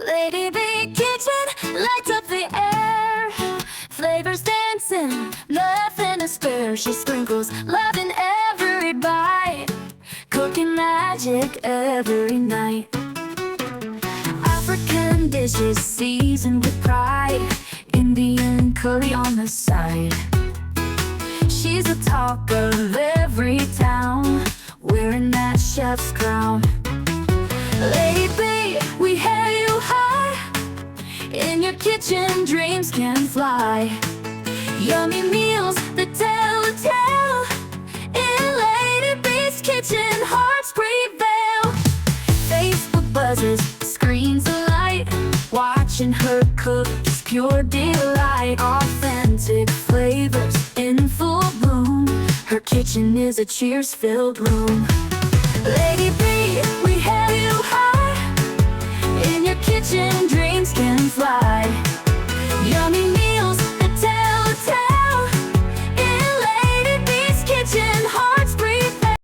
Lady B Kitchen lights up the air. Flavors dancing, nothing to spare. She sprinkles love in every bite, cooking magic every night. African dishes seasoned with pride, Indian curry on the side. She's the talk of every town, wearing that chef's crown. Lady B, we hail you high. In your kitchen, dreams can fly. Yummy meals that tell a tale. In Lady B's kitchen, hearts prevail. Facebook buzzes, screens alight. Watching her cook is pure delight. Authentic flavors in full bloom. Her kitchen is a cheers-filled room. Lady B, we hail you high. In your